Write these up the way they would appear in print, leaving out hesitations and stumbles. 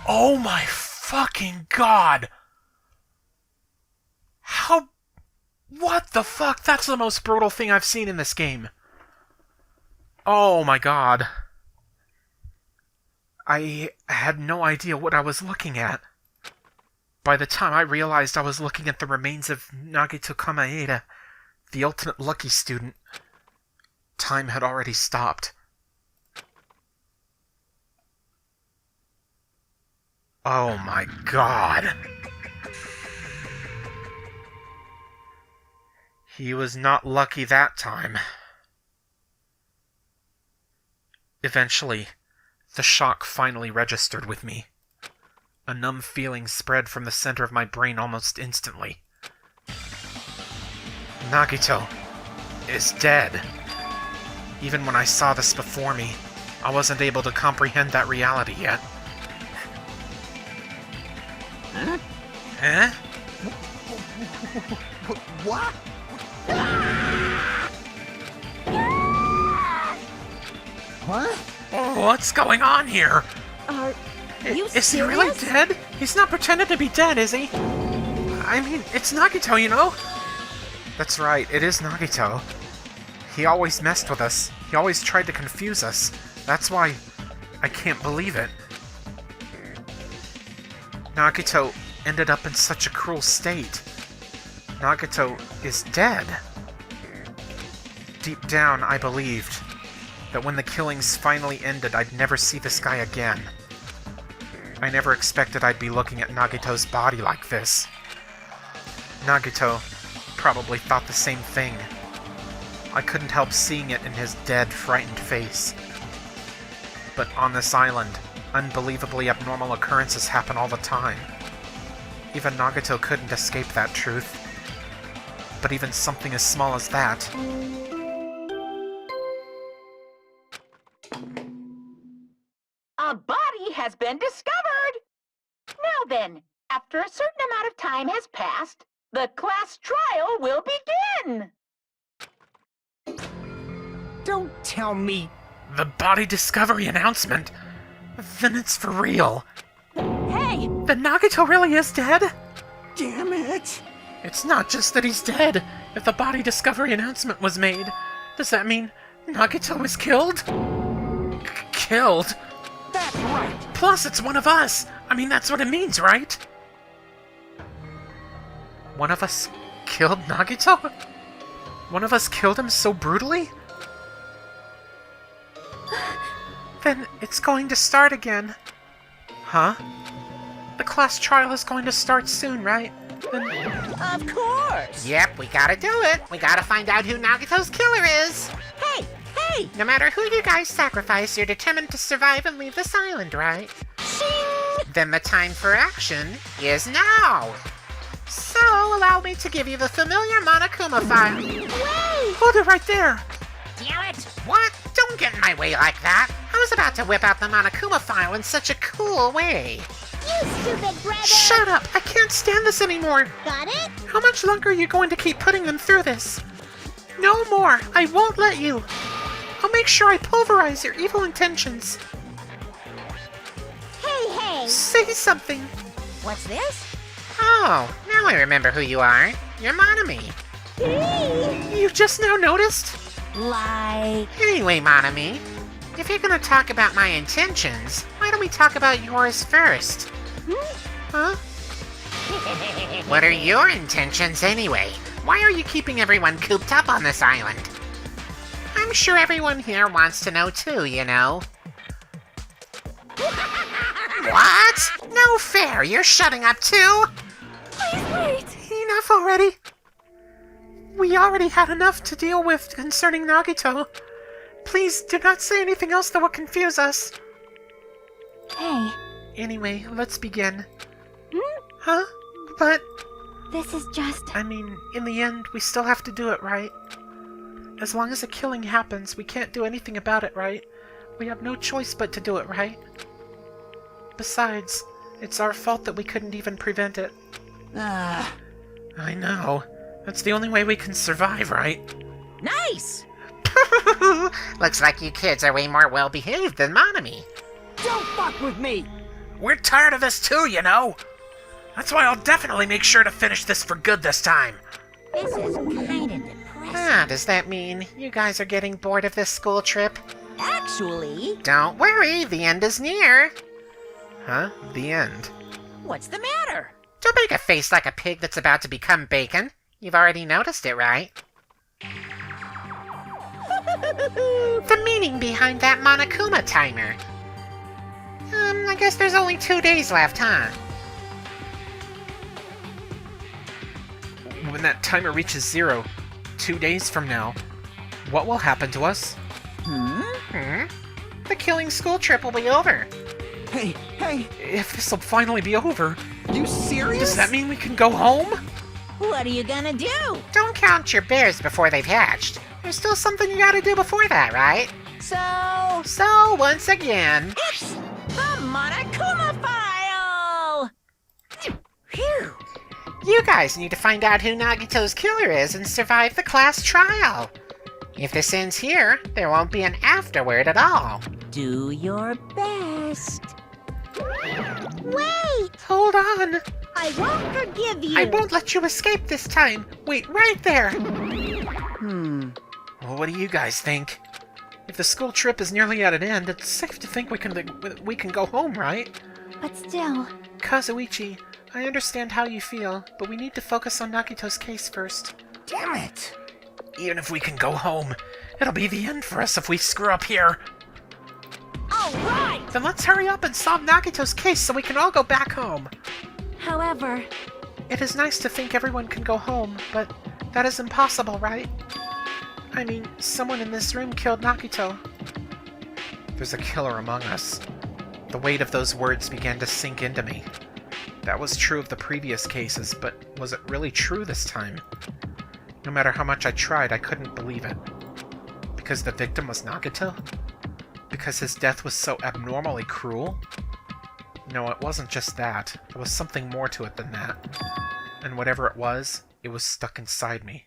Oh my fucking god! How... What the fuck? That's the most brutal thing I've seen in this game. Oh my god. I had no idea what I was looking at. By the time I realized I was looking at the remains of Nagito Kamaeda, the ultimate lucky student, time had already stopped. Oh my god. He was not lucky that time. Eventually, the shock finally registered with me. A numb feeling spread from the center of my brain almost instantly. Nagito is dead. Even when I saw this before me, I wasn't able to comprehend that reality yet. Huh? Huh? What? What? What's going on here? Are you Is he serious? really dead? He's not pretending to be dead, is he? I mean, it's Nagito, you know? That's right, it is Nagito. He always messed with us. He always tried to confuse us. That's why I can't believe it. Nagito ended up in such a cruel state. Nagito is dead. Deep down, I believed that when the killings finally ended, I'd never see this guy again. I never expected I'd be looking at Nagito's body like this. Nagito probably thought the same thing. I couldn't help seeing it in his dead, frightened face. But on this island, unbelievably abnormal occurrences happen all the time. Even Nagito couldn't escape that truth. But even something as small as that... A body has been discovered! Now then, after a certain amount of time has passed, the class trial will begin! Don't tell me. The body discovery announcement? Then it's for real. Hey! Then Nagito really is dead? Damn it. It's not just that he's dead. If the body discovery announcement was made, does that mean Nagito was killed? Killed? That's right. Plus, it's one of us. I mean, that's what it means, right? One of us killed Nagito? One of us killed him so brutally? Then it's going to start again. Huh? The class trial is going to start soon, right? Then... Of course! Yep, we gotta do it. We gotta find out who Nagito's killer is. Hey! Hey! No matter who you guys sacrifice, you're determined to survive and leave this island, right? Shing! Then the time for action is now. So, allow me to give you the familiar Monokuma file. Wait! Hold it right there! Damn it! What? Don't get in my way like that. I was about to whip out the Monokuma file in such a cool way. You stupid brother! Shut up! I can't stand this anymore! Got it? How much longer are you going to keep putting them through this? No more! I won't let you! I'll make sure I pulverize your evil intentions. Hey, hey! Say something! What's this? Oh, now I remember who you are. You're Monami. Hey! You just now noticed? Like... Anyway, Monami, if you're gonna talk about my intentions, why don't we talk about yours first? Huh? What are your intentions anyway? Why are you keeping everyone cooped up on this island? I'm sure everyone here wants to know too, you know. What? No fair, you're shutting up too? Please wait! Enough already! We already had enough to deal with concerning Nagito. Please do not say anything else that will confuse us. Hey, Anyway, let's begin. Hmm? Huh? But, this is just... I mean, in the end, we still have to do it, right? As long as a killing happens, we can't do anything about it, right? We have no choice but to do it, right? Besides, it's our fault that we couldn't even prevent it. Ah, I know. That's the only way we can survive, right? Nice! Looks like you kids are way more well-behaved than Monami. don't fuck with me. We're tired of this too, you know. That's why I'll definitely make sure to finish this for good this time. This is kinda depressing. Ah, does that mean you guys are getting bored of this school trip? Actually, Don't worry, the end is near. Huh? The end. what's the matter? Don't make a face like a pig that's about to become bacon. You've already noticed it, right? The meaning behind that Monokuma timer. I guess there's only 2 days left, huh? When that timer reaches 0, 2 days from now, what will happen to us? The killing school trip will be over. Hey, If this'll finally be over, you serious? does that mean we can go home? What are you gonna do? Don't count your bears before they've hatched. There's still something you gotta do before that, right? So, once again... It's the Monokuma file! Phew. You guys need to find out who Nagito's killer is and survive the class trial. If this ends here, there won't be an afterword at all. Do your best. Wait! Hold on. I won't forgive you. I won't let you escape this time. Wait right there. Well, what do you guys think? If the school trip is nearly at an end, it's safe to think we can go home, right? But still, Kazuichi, I understand how you feel, but we need to focus on Nagito's case first. Damn it! Even if we can go home, it'll be the end for us if we screw up here. all right! Then let's hurry up and solve Nagito's case so we can all go back home. However, It is nice to think everyone can go home, but that is impossible, right? I mean, someone in this room killed Nagito. There's a killer among us. The weight of those words began to sink into me. That was true of the previous cases, but was it really true this time? No matter how much I tried, I couldn't believe it. Because the victim was Nagito? Because his death was so abnormally cruel? No, it wasn't just that. There was something more to it than that. And whatever it was stuck inside me.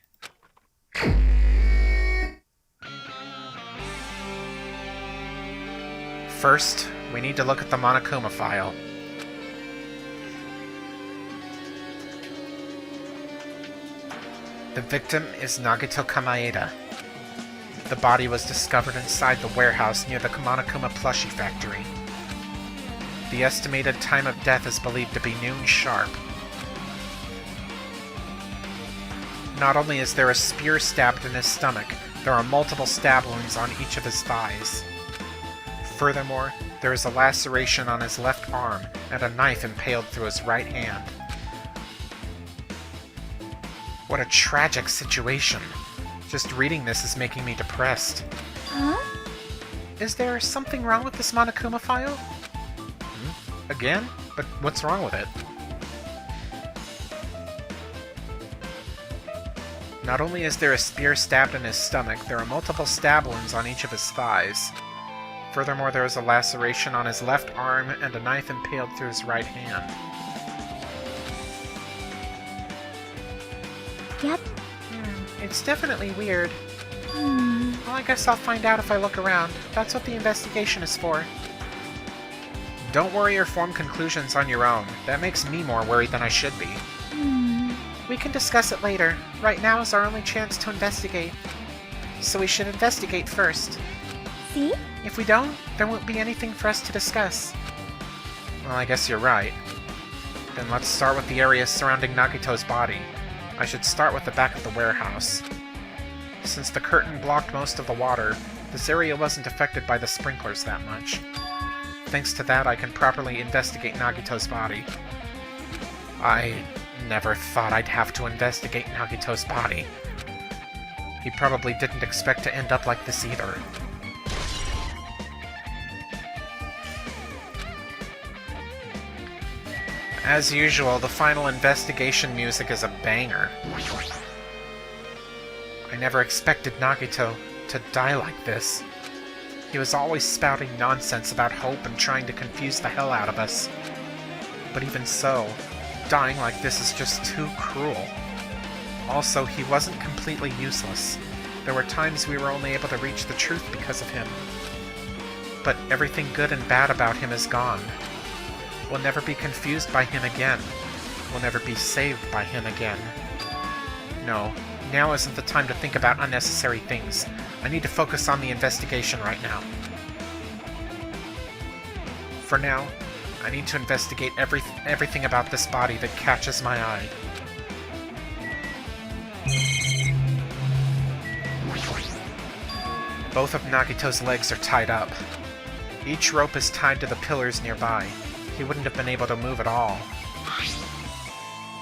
First, we need to look at the Monokuma file. The victim is Nagito Kamaeda. The body was discovered inside the warehouse near the Monokuma plushie factory. The estimated time of death is believed to be noon sharp. Not only is there a spear stabbed in his stomach, there are multiple stab wounds on each of his thighs. Furthermore, there is a laceration on his left arm and a knife impaled through his right hand. What a tragic situation. Just reading this is making me depressed. huh? Is there something wrong with this Monokuma file? Again? But what's wrong with it? Not only is there a spear stabbed in his stomach, there are multiple stab wounds on each of his thighs. Furthermore, there is a laceration on his left arm and a knife impaled through his right hand. Yep. It's definitely weird. Hmm. Well, I guess I'll find out if I look around. That's what the investigation is for. Don't worry or form conclusions on your own. That makes me more worried than I should be. We can discuss it later. Right now is our only chance to investigate. So we should investigate first. See? If we don't, there won't be anything for us to discuss. Well, I guess you're right. Then let's start with the areas surrounding Nagito's body. I should start with the back of the warehouse. Since the curtain blocked most of the water, this area wasn't affected by the sprinklers that much. Thanks to that, I can properly investigate Nagito's body. I never thought I'd have to investigate Nagito's body. He probably didn't expect to end up like this either. As usual, the final investigation music is a banger. I never expected Nagito to die like this. He was always spouting nonsense about hope and trying to confuse the hell out of us. But even so, dying like this is just too cruel. Also, he wasn't completely useless. There were times we were only able to reach the truth because of him. But everything good and bad about him is gone. We'll never be confused by him again. We'll never be saved by him again. No, now isn't the time to think about unnecessary things. I need to focus on the investigation right now. For now, I need to investigate everything about this body that catches my eye. Both of Nagito's legs are tied up. Each rope is tied to the pillars nearby. He wouldn't have been able to move at all.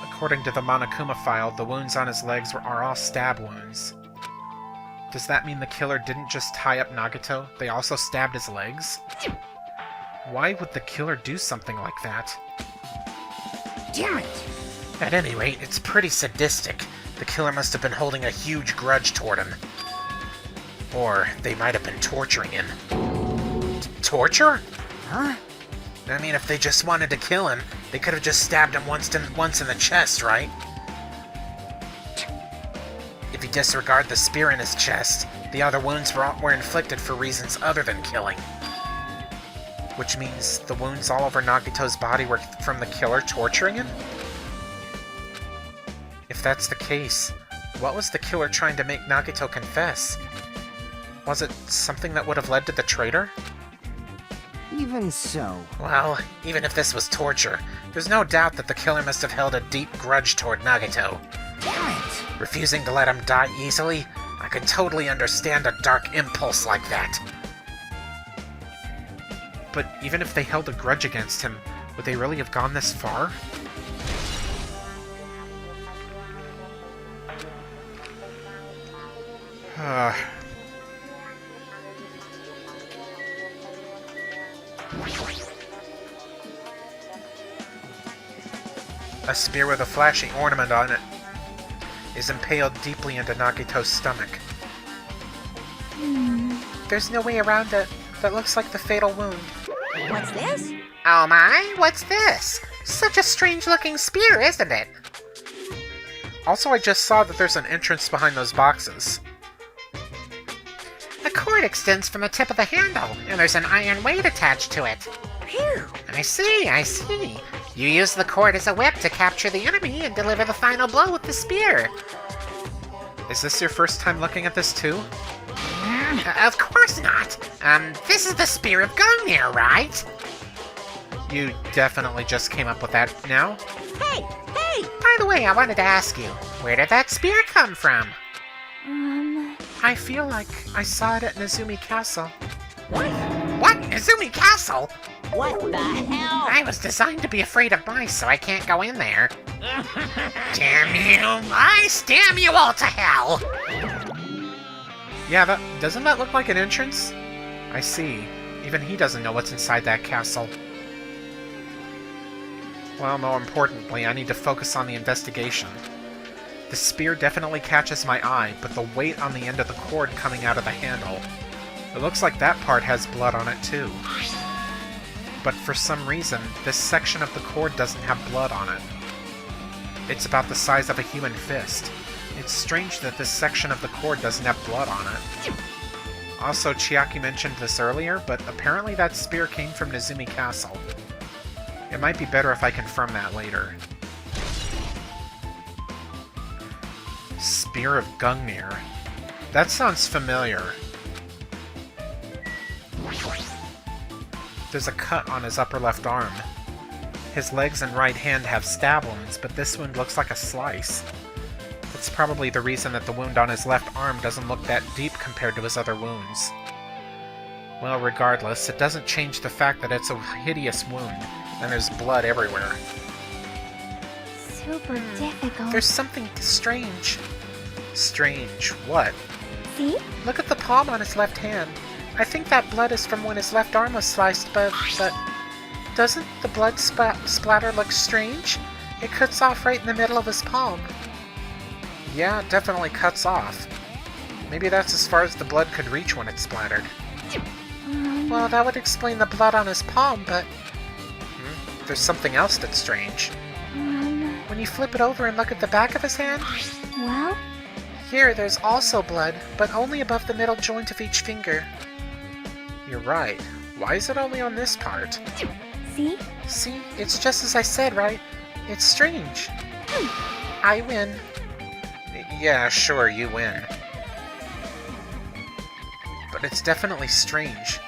According to the Monokuma file, the wounds on his legs are all stab wounds. Does that mean the killer didn't just tie up Nagito? They also stabbed his legs? Why would the killer do something like that? Damn it! At any rate, it's pretty sadistic. The killer must have been holding a huge grudge toward him. Or they might have been torturing him. Torture? Huh? I mean, if they just wanted to kill him, they could have just stabbed him once in the chest, right? If you disregard the spear in his chest, the other wounds were inflicted for reasons other than killing. Which means the wounds all over Nagito's body were from the killer torturing him? If that's the case, what was the killer trying to make Nagito confess? Was it something that would have led to the traitor? Even so. Well, even if this was torture, there's no doubt that the killer must have held a deep grudge toward Nagito. Damn it! Refusing to let him die easily, I can totally understand a dark impulse like that. But even if they held a grudge against him, would they really have gone this far? A spear with a flashing ornament on it is impaled deeply into Nagito's stomach. There's no way around it. That looks like the fatal wound. What's this? Oh my, what's this? Such a strange-looking spear, isn't it? Also, I just saw that there's an entrance behind those boxes. The cord extends from the tip of the handle, and there's an iron weight attached to it. Phew! I see. You use the cord as a whip to capture the enemy and deliver the final blow with the spear. Is this your first time looking at this too? Of course not. This is the Spear of Gungnir, right? You definitely just came up with that now? Hey! Hey! By the way, I wanted to ask you, where did that spear come from? I feel like I saw it at Nezumi Castle. What? Izumi Castle? What the hell? I was designed to be afraid of mice, so I can't go in there. Damn you, mice! Damn you all to hell! Yeah, doesn't that look like an entrance? I see. Even he doesn't know what's inside that castle. Well, more importantly, I need to focus on the investigation. The spear definitely catches my eye, but the weight on the end of the cord coming out of the handle. It looks like that part has blood on it too. But for some reason, this section of the cord doesn't have blood on it. It's about the size of a human fist. It's strange that this section of the cord doesn't have blood on it. Also, Chiaki mentioned this earlier, but apparently that spear came from Nezumi Castle. It might be better if I confirm that later. Spear of Gungnir. That sounds familiar. There's a cut on his upper left arm. His legs and right hand have stab wounds, but this wound looks like a slice. That's probably the reason that the wound on his left arm doesn't look that deep compared to his other wounds. Well, regardless, it doesn't change the fact that it's a hideous wound, and there's blood everywhere. Super difficult. There's something strange. Strange? What? See? Look at the palm on his left hand. I think that blood is from when his left arm was sliced, but doesn't the blood splatter look strange? It cuts off right in the middle of his palm. Yeah, it definitely cuts off. Maybe that's as far as the blood could reach when it splattered. Well, that would explain the blood on his palm, but there's something else that's strange. When you flip it over and look at the back of his hand, Well? here there's also blood, but only above the middle joint of each finger. You're right. Why is it only on this part? See? See, it's just as I said, right? It's strange. I win. Yeah, sure, you win. But it's definitely strange.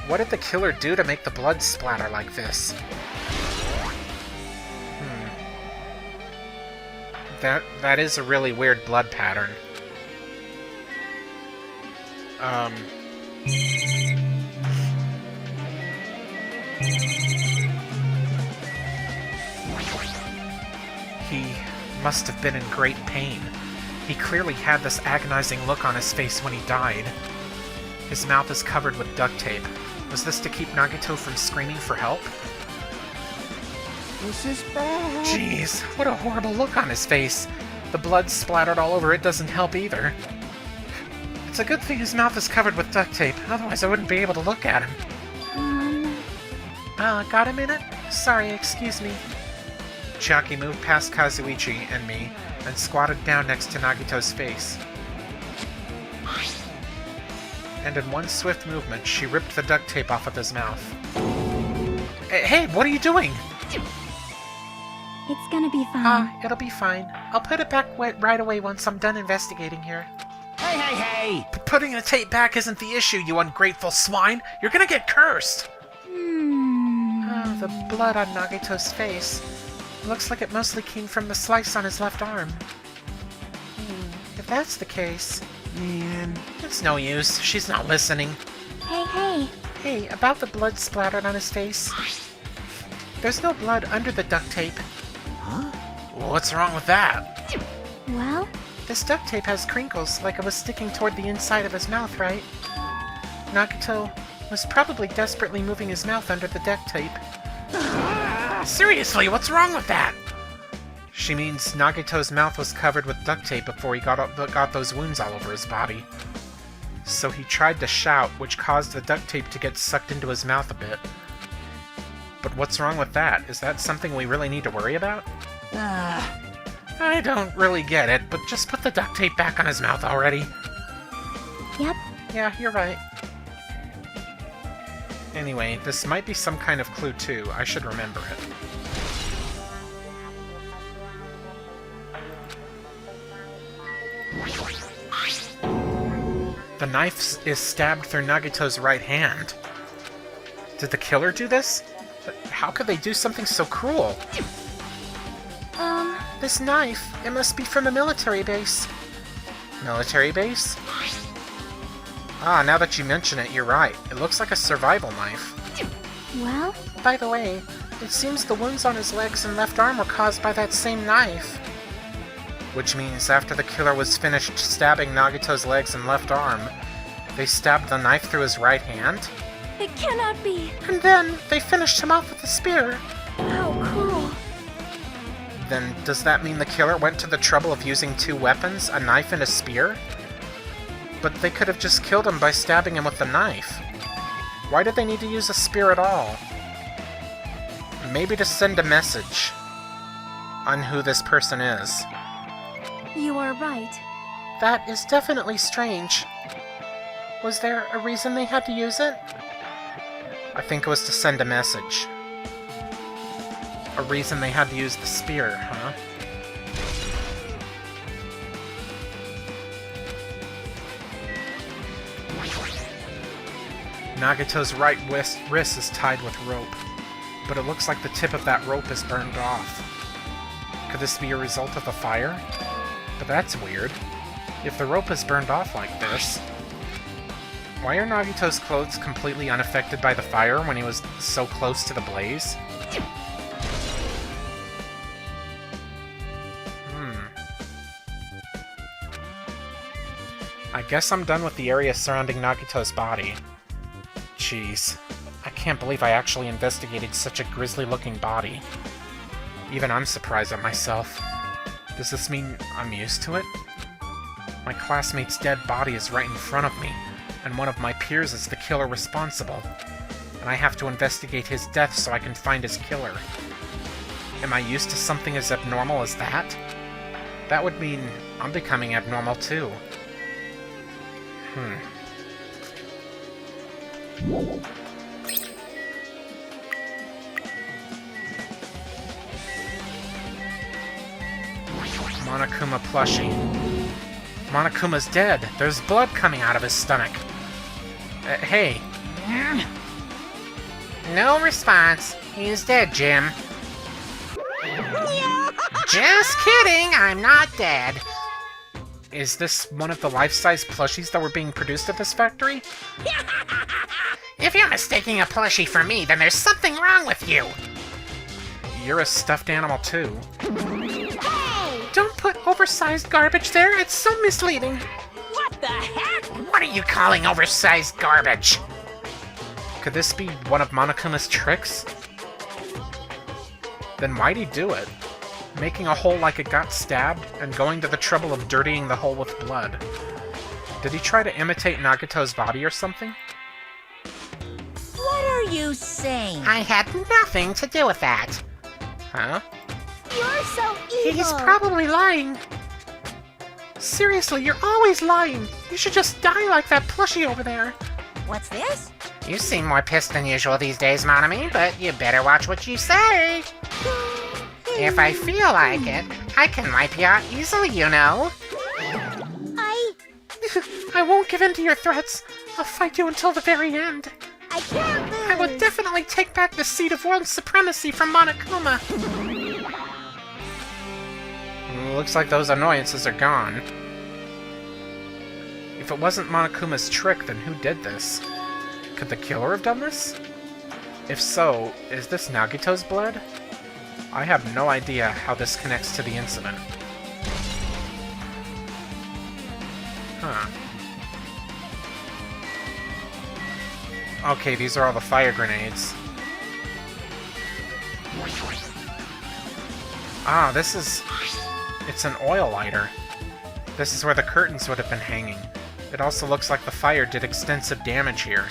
What did the killer do to make the blood splatter like this? That is a really weird blood pattern. He must have been in great pain. He clearly had this agonizing look on his face when he died. His mouth is covered with duct tape. Was this to keep Nagito from screaming for help? This is bad. Jeez, what a horrible look on his face. The blood splattered all over it doesn't help either. It's a good thing his mouth is covered with duct tape, otherwise I wouldn't be able to look at him. Got a minute? Sorry, excuse me. Chiaki moved past Kazuichi and me and squatted down next to Nagito's face. And in one swift movement, she ripped the duct tape off of his mouth. Hey, what are you doing? It's gonna be fine. It'll be fine. I'll put it back right away once I'm done investigating here. Hey! Putting the tape back isn't the issue, you ungrateful swine! You're gonna get cursed! Oh, the blood on Nagito's face. Looks like it mostly came from the slice on his left arm. If that's the case... Man, it's no use. She's not listening. Hey! Hey, about the blood splattered on his face. There's no blood under the duct tape. Huh? Well, what's wrong with that? Well? This duct tape has crinkles, like it was sticking toward the inside of his mouth, right? Nagito was probably desperately moving his mouth under the duct tape. Seriously, what's wrong with that? She means Nagito's mouth was covered with duct tape before he got those wounds all over his body. So he tried to shout, which caused the duct tape to get sucked into his mouth a bit. But what's wrong with that? Is that something we really need to worry about? I don't really get it, but just put the duct tape back on his mouth already. Yep. Yeah, you're right. Anyway, this might be some kind of clue too. I should remember it. The knife is stabbed through Nagito's right hand. Did the killer do this? How could they do something so cruel? This knife, it must be from a military base. Military base? Ah, now that you mention it, you're right. It looks like a survival knife. Well? By the way, it seems the wounds on his legs and left arm were caused by that same knife. Which means after the killer was finished stabbing Nagito's legs and left arm, they stabbed the knife through his right hand? It cannot be! And then they finished him off with a spear. How cruel! Then does that mean the killer went to the trouble of using two weapons, a knife and a spear? But they could have just killed him by stabbing him with the knife. Why did they need to use a spear at all? Maybe to send a message on who this person is. You are right. That is definitely strange. Was there a reason they had to use it? I think it was to send a message. A reason they had to use the spear, huh? Nagito's right wrist is tied with rope, but it looks like the tip of that rope is burned off. Could this be a result of the fire? But that's weird. If the rope is burned off like this, why are Nagito's clothes completely unaffected by the fire when he was so close to the blaze? I guess I'm done with the area surrounding Nagito's body. Jeez, I can't believe I actually investigated such a grisly-looking body. Even I'm surprised at myself. Does this mean I'm used to it? My classmate's dead body is right in front of me, and one of my peers is the killer responsible. And I have to investigate his death so I can find his killer. Am I used to something as abnormal as that? That would mean I'm becoming abnormal too. Monokuma plushie. Monokuma's dead. There's blood coming out of his stomach. Hey. No response. He's dead, Jim. Just kidding, I'm not dead. Is this one of the life-size plushies that were being produced at this factory? If you're mistaking a plushie for me, then there's something wrong with you. You're a stuffed animal too. Don't put oversized garbage there, it's so misleading. What the heck? What are you calling oversized garbage? Could this be one of Monokuma's tricks? Then why'd he do it? Making a hole like it got stabbed, and going to the trouble of dirtying the hole with blood. Did he try to imitate Nagato's body or something? What are you saying? I had nothing to do with that. Huh? You're so evil. He's probably lying. Seriously, you're always lying. You should just die like that plushie over there. What's this? You seem more pissed than usual these days, Monami, but you better watch what you say. If I feel like it, I can wipe you out easily, you know. I won't give in to your threats. I'll fight you until the very end. I can't lose. I will definitely take back the seat of world supremacy from Monokuma. Looks like those annoyances are gone. If it wasn't Monokuma's trick, then who did this? Could the killer have done this? If so, is this Nagito's blood? I have no idea how this connects to the incident. Huh. Okay, these are all the fire grenades. Ah, this is... It's an oil lighter. This is where the curtains would have been hanging. It also looks like the fire did extensive damage here.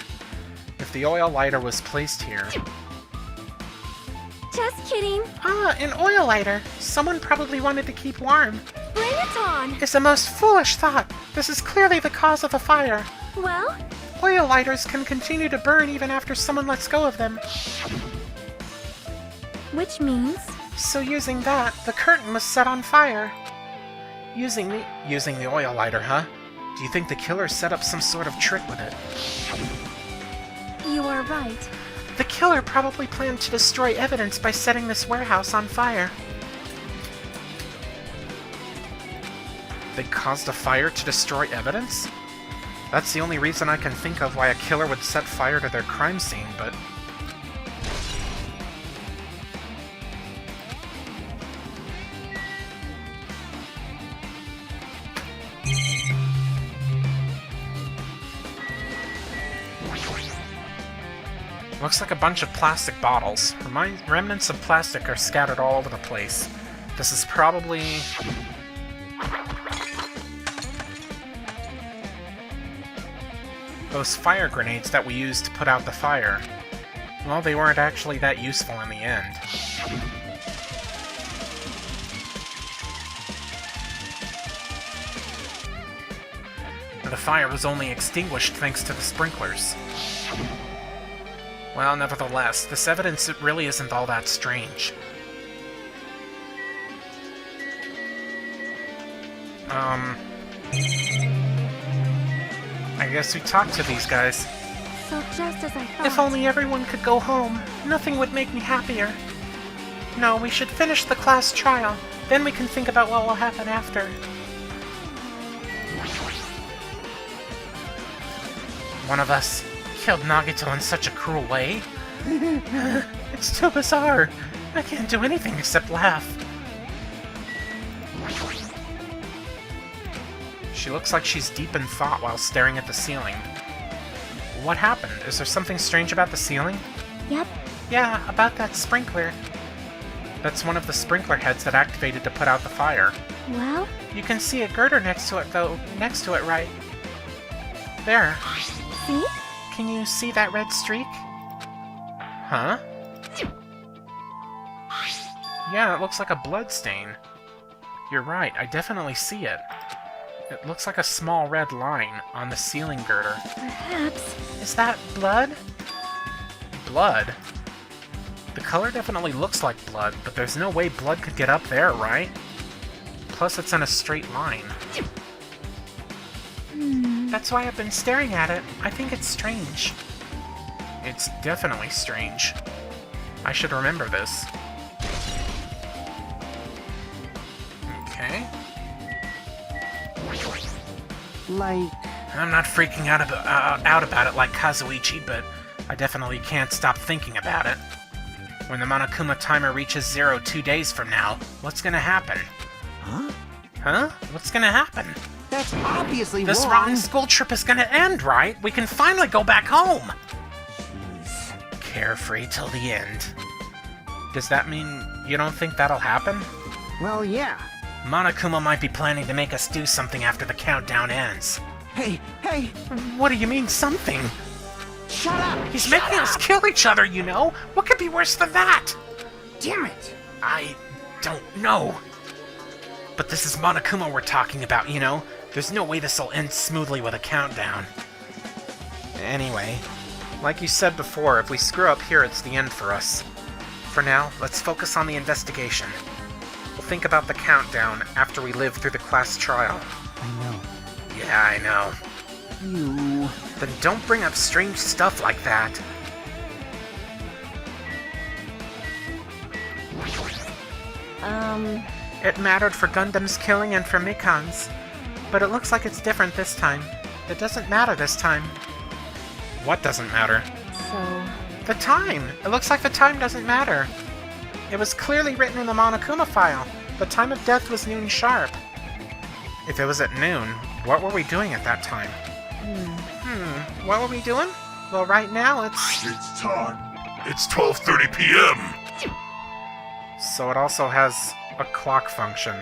If the oil lighter was placed here... Just kidding. Ah, an oil lighter! Someone probably wanted to keep warm. Bring it on. It's the most foolish thought! This is clearly the cause of the fire. Well, Oil lighters can continue to burn even after someone lets go of them. which means... So using that, the curtain was set on fire. Using the oil lighter, huh? Do you think the killer set up some sort of trick with it? You are right. The killer probably planned to destroy evidence by setting this warehouse on fire. They caused a fire to destroy evidence? That's the only reason I can think of why a killer would set fire to their crime scene, but... Looks like a bunch of plastic bottles. Remnants of plastic are scattered all over the place. This is probably... those fire grenades that we used to put out the fire. Well, they weren't actually that useful in the end. The fire was only extinguished thanks to the sprinklers. Well, nevertheless, this evidence really isn't all that strange. I guess we talked to these guys. So just as I thought. If only everyone could go home, nothing would make me happier. No, we should finish the class trial, then we can think about what will happen after. One of us killed Nagito in such a cruel way. It's too bizarre. I can't do anything except laugh. She looks like she's deep in thought while staring at the ceiling. What happened? Is there something strange about the ceiling? Yep. Yeah, about that sprinkler. That's one of the sprinkler heads that activated to put out the fire. Well, You can see a girder next to it, though. Next to it, right? There. see? Can you see that red streak? Huh? Yeah, it looks like a blood stain. You're right, I definitely see it. It looks like a small red line on the ceiling girder. Perhaps. Is that blood? Blood? The color definitely looks like blood, but there's no way blood could get up there, right? Plus, it's in a straight line. That's why I've been staring at it. I think it's strange. It's definitely strange. I should remember this. Okay. Like, I'm not freaking out about it like Kazuichi, but I definitely can't stop thinking about it. When the Monokuma timer reaches 0 2 days from now, what's gonna happen? huh? Huh? What's gonna happen? That's obviously This wrong. rotten school trip is gonna end, right? We can finally go back home! Jeez. Carefree till the end. Does that mean you don't think that'll happen? Well, yeah. Monokuma might be planning to make us do something after the countdown ends. Hey, What do you mean, something? shut up! He's making us kill each other, you know? What could be worse than that? Damn it! I don't know. But this is Monokuma we're talking about, you know? There's no way this'll end smoothly with a countdown. Anyway, like you said before, if we screw up here, it's the end for us. For now, let's focus on the investigation. We'll think about the countdown after we live through the class trial. I know. Yeah, I know. You... Then don't bring up strange stuff like that. It mattered for Gundam's killing and for Mikan's, but it looks like it's different this time. It doesn't matter this time. What doesn't matter? So, The time! It looks like the time doesn't matter. It was clearly written in the Monokuma file. The time of death was noon sharp. If it was at noon, what were we doing at that time? What were we doing? Well, right now it's... It's time. It's 12:30 p.m. So it also has a clock function.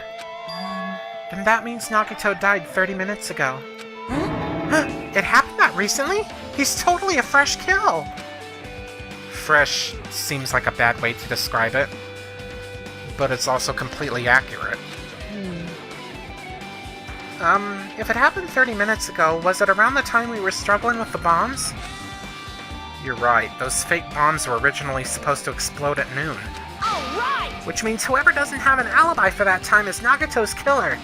Then that means Nagito died 30 minutes ago. Huh? It happened that recently? He's totally a fresh kill! Fresh seems like a bad way to describe it, but it's also completely accurate. If it happened 30 minutes ago, was it around the time we were struggling with the bombs? You're right, those fake bombs were originally supposed to explode at noon. All right! Which means whoever doesn't have an alibi for that time is Nagito's killer.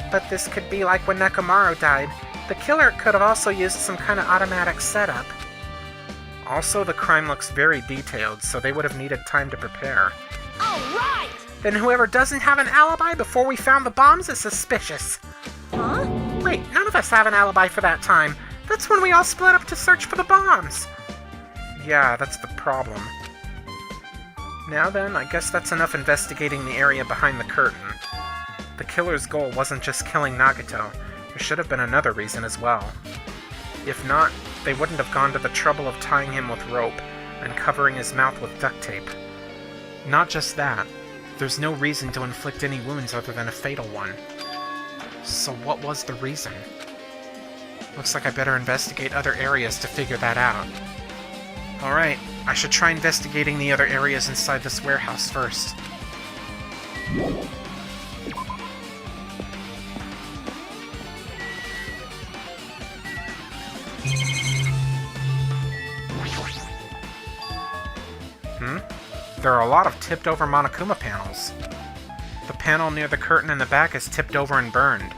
But this could be like when Nekomaru died. The killer could have also used some kind of automatic setup. Also, the crime looks very detailed, so they would have needed time to prepare. All right! Then whoever doesn't have an alibi before we found the bombs is suspicious. huh? Wait, none of us have an alibi for that time. That's when we all split up to search for the bombs. Yeah, that's the problem. Now then, I guess that's enough investigating the area behind the curtain. The killer's goal wasn't just killing Nagito. There should have been another reason as well. If not, they wouldn't have gone to the trouble of tying him with rope and covering his mouth with duct tape. Not just that, there's no reason to inflict any wounds other than a fatal one. So what was the reason? Looks like I better investigate other areas to figure that out. Alright, I should try investigating the other areas inside this warehouse first. There are a lot of tipped-over Monokuma panels. The panel near the curtain in the back is tipped over and burned.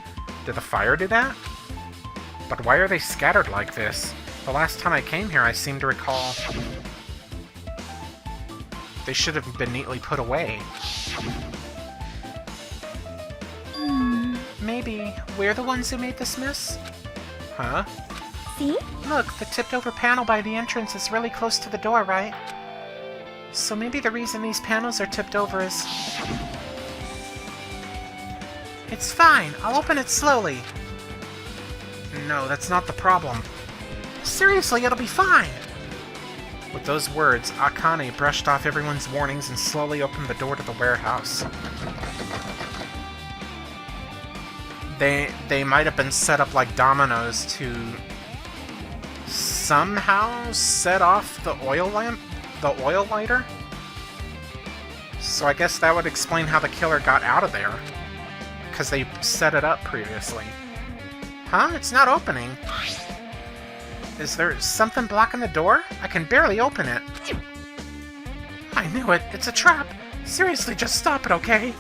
Did the fire do that? But why are they scattered like this? The last time I came here, I seem to recall... They should have been neatly put away. Maybe we're the ones who made this mess? Huh? See? Look, the tipped-over panel by the entrance is really close to the door, right? So maybe the reason these panels are tipped over is... It's fine, I'll open it slowly. No, that's not the problem. Seriously, it'll be fine! With those words, Akane brushed off everyone's warnings and slowly opened the door to the warehouse. They might have been set up like dominoes to somehow set off the oil lamp? The oil lighter? So I guess that would explain how the killer got out of there. Because they set it up previously. Huh? It's not opening. Is there something blocking the door? I can barely open it. I knew it. It's a trap. Seriously, just stop it, okay?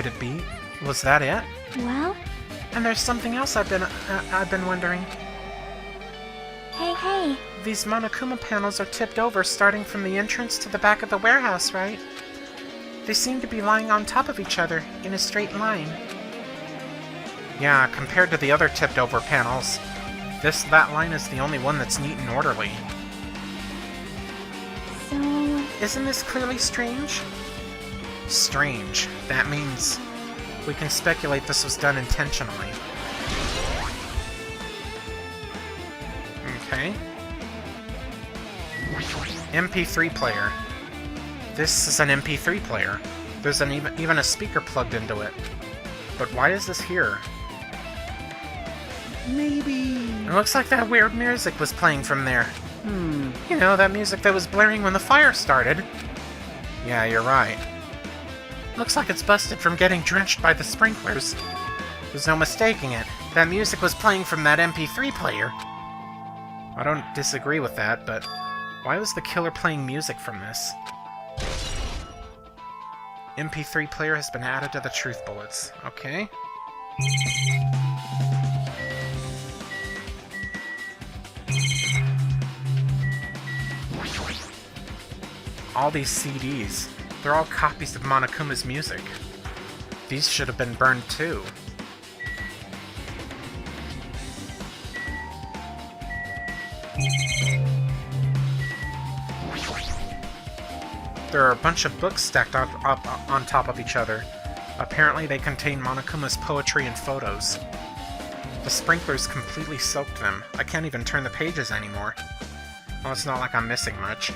Could it be? Was that it? Well, And there's something else I've been wondering. hey. These Monokuma panels are tipped over starting from the entrance to the back of the warehouse, right? They seem to be lying on top of each other in a straight line. Yeah, compared to the other tipped over panels, that line is the only one that's neat and orderly. So, Isn't this clearly strange? Strange. That means we can speculate this was done intentionally. Okay. MP3 player. This is an MP3 player. There's even a speaker plugged into it. But why is this here? Maybe... It looks like that weird music was playing from there. Hmm. You know, that music that was blaring when the fire started. Yeah, you're right. Looks like it's busted from getting drenched by the sprinklers. There's no mistaking it. That music was playing from that MP3 player. I don't disagree with that, but why was the killer playing music from this? MP3 player has been added to the truth bullets. Okay. All these CDs, they're all copies of Monokuma's music. These should have been burned too. There are a bunch of books stacked up on top of each other. Apparently they contain Monokuma's poetry and photos. The sprinklers completely soaked them. I can't even turn the pages anymore. Well, it's not like I'm missing much.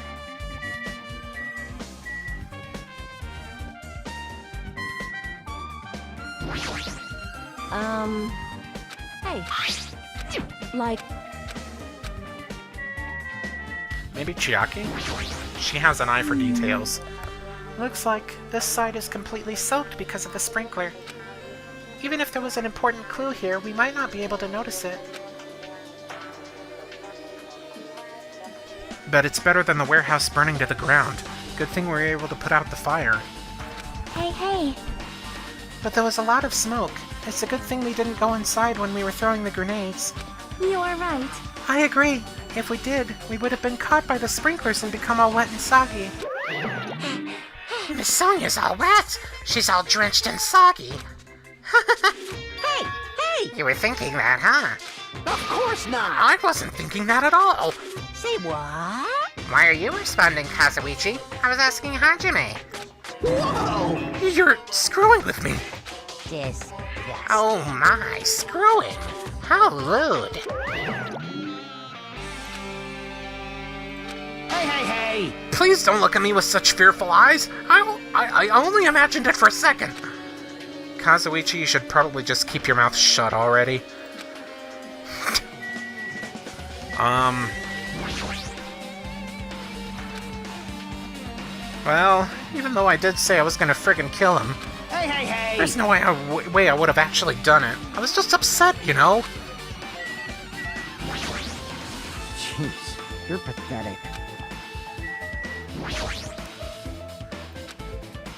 Hey. Like, Maybe Chiaki? She has an eye for details. Looks like this side is completely soaked because of the sprinkler. Even if there was an important clue here, we might not be able to notice it. But it's better than the warehouse burning to the ground. Good thing we were able to put out the fire. hey. But there was a lot of smoke. It's a good thing we didn't go inside when we were throwing the grenades. You are right. I agree. If we did, we would have been caught by the sprinklers and become all wet and soggy. Miss Sonia's all wet. She's all drenched and soggy. Hey! You were thinking that, huh? Of course not! I wasn't thinking that at all. Say what? Why are you responding, Kazuichi? I was asking Hajime. Whoa! You're screwing with me. Yes. Oh my, screwing. How rude. Hey! Please don't look at me with such fearful eyes. I only imagined it for a second. Kazuichi, you should probably just keep your mouth shut already. Well, even though I did say I was gonna friggin' kill him, Hey! there's no way I would have actually done it. I was just upset, you know? Jeez, you're pathetic.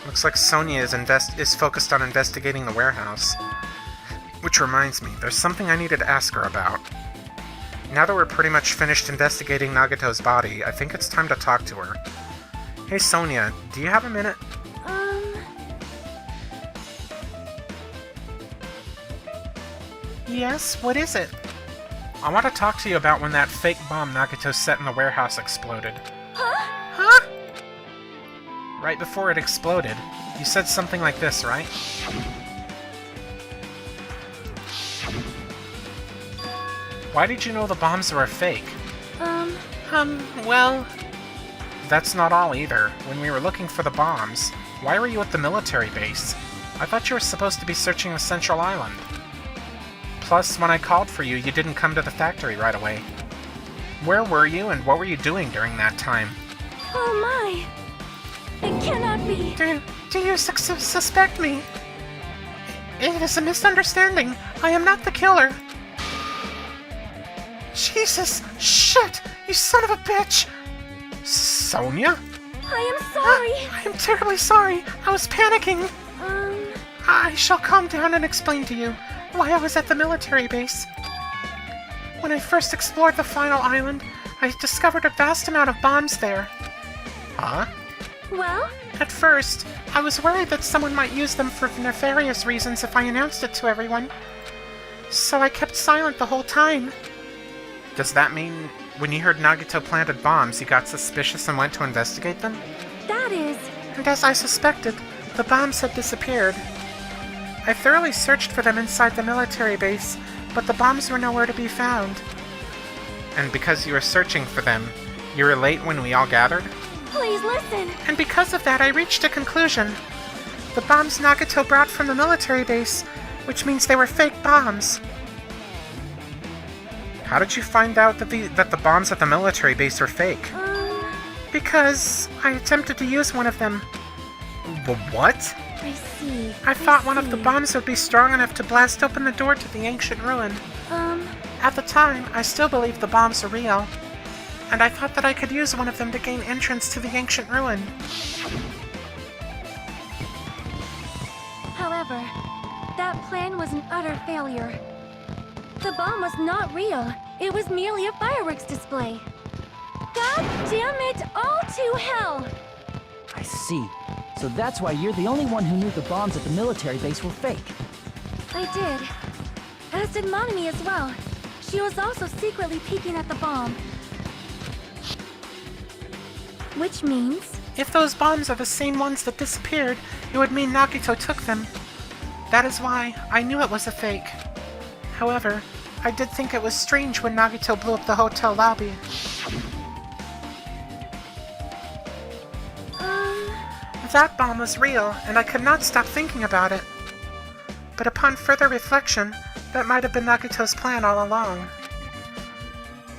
Looks like Sonia is focused on investigating the warehouse. Which reminds me, there's something I needed to ask her about. Now that we're pretty much finished investigating Nagato's body, I think it's time to talk to her. Hey Sonia, do you have a minute? Yes, what is it? I want to talk to you about when that fake bomb Nagato set in the warehouse exploded. Huh? Right before it exploded, you said something like this, right? Why did you know the bombs were a fake? Well... That's not all either. When we were looking for the bombs, why were you at the military base? I thought you were supposed to be searching the Central Island. Plus, when I called for you, you didn't come to the factory right away. Where were you, and what were you doing during that time? Oh my! It cannot be! Do you suspect me? It is a misunderstanding. I am not the killer. Jesus! Shit! You son of a bitch! Sonia? I am sorry! I am terribly sorry. I was panicking. I shall calm down and explain to you why I was at the military base. When I first explored the final island, I discovered a vast amount of bombs there. Huh? Well, At first, I was worried that someone might use them for nefarious reasons if I announced it to everyone. So I kept silent the whole time. Does that mean when you heard Nagito planted bombs, you got suspicious and went to investigate them? that is... And as I suspected, the bombs had disappeared. I thoroughly searched for them inside the military base, but the bombs were nowhere to be found. And because you were searching for them, you were late when we all gathered? Please listen. And because of that, I reached a conclusion. The bombs Nagito brought from the military base, which means they were fake bombs. How did you find out that the bombs at the military base were fake? Because I attempted to use one of them. What? I see. I thought one of the bombs would be strong enough to blast open the door to the ancient ruin. At the time, I still believed the bombs were real, and I thought that I could use one of them to gain entrance to the ancient ruin. However, that plan was an utter failure. The bomb was not real. It was merely a fireworks display. God damn it, all to hell! I see. So that's why you're the only one who knew the bombs at the military base were fake. I did. As did Monami as well. She was also secretly peeking at the bomb. Which means... If those bombs are the same ones that disappeared, it would mean Nagito took them. That is why I knew it was a fake. However, I did think it was strange when Nagito blew up the hotel lobby. That bomb was real, and I could not stop thinking about it. But upon further reflection, that might have been Nagito's plan all along.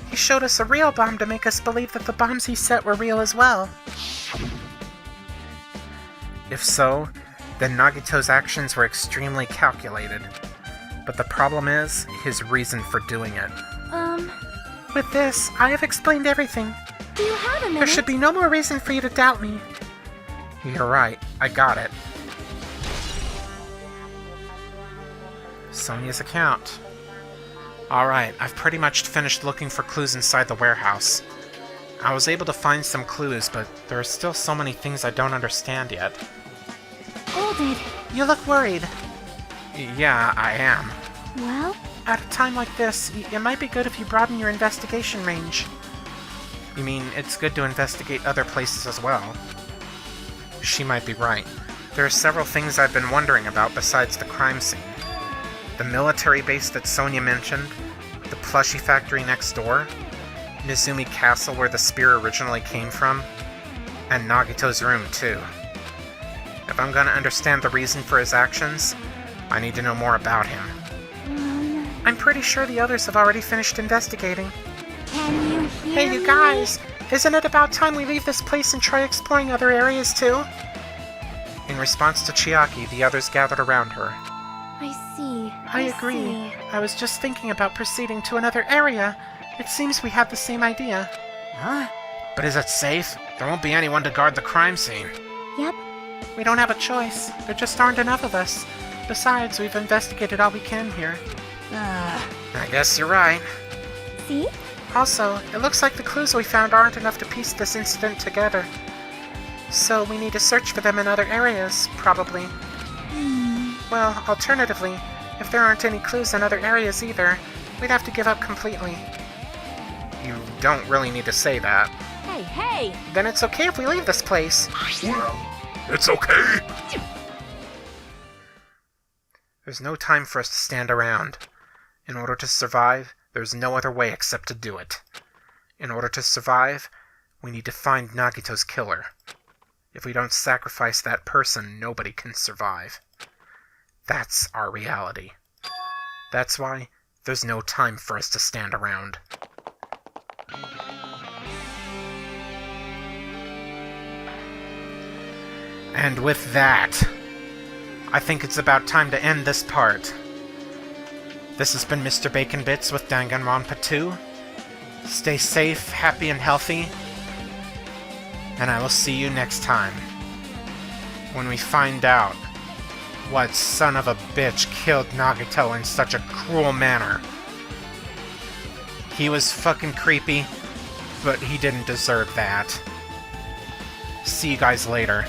He showed us a real bomb to make us believe that the bombs he set were real as well. If so, then Nagito's actions were extremely calculated. But the problem is, his reason for doing it. With this, I have explained everything. Do you have a minute? There should be no more reason for you to doubt me. You're right, I got it. Sonia's account. Alright, I've pretty much finished looking for clues inside the warehouse. I was able to find some clues, but there are still so many things I don't understand yet. Golded. You look worried. Yeah, I am. Well? At a time like this, it might be good if you broaden your investigation range. You mean, it's good to investigate other places as well. She might be right. There are several things I've been wondering about besides the crime scene. The military base that Sonia mentioned, the plushie factory next door, Mizumi Castle where the spear originally came from, and Nagito's room too. If I'm gonna understand the reason for his actions, I need to know more about him. I'm pretty sure the others have already finished investigating. Can you hear Hey, you me? guys! Isn't it about time we leave this place and try exploring other areas too? In response to Chiaki, the others gathered around her. I see. I agree. see. I was just thinking about proceeding to another area. It seems we have the same idea. Huh? But is it safe? There won't be anyone to guard the crime scene. Yep. We don't have a choice. There just aren't enough of us. Besides, we've investigated all we can here. I guess you're right. See? Also, it looks like the clues we found aren't enough to piece this incident together. So we need to search for them in other areas, probably. Well, alternatively, if there aren't any clues in other areas either, we'd have to give up completely. You don't really need to say that. Hey, hey! Then it's okay if we leave this place. It's okay. There's no time for us to stand around. In order to survive, there's no other way except to do it. In order to survive, we need to find Nagito's killer. If we don't sacrifice that person, nobody can survive. That's our reality. That's why there's no time for us to stand around. And with that, I think it's about time to end this part. This has been Mr. Bacon Bits with Danganronpa 2. Stay safe, happy, and healthy. And I will see you next time, when we find out What son of a bitch killed Nagito in such a cruel manner? He was fucking creepy, but he didn't deserve that. See you guys later.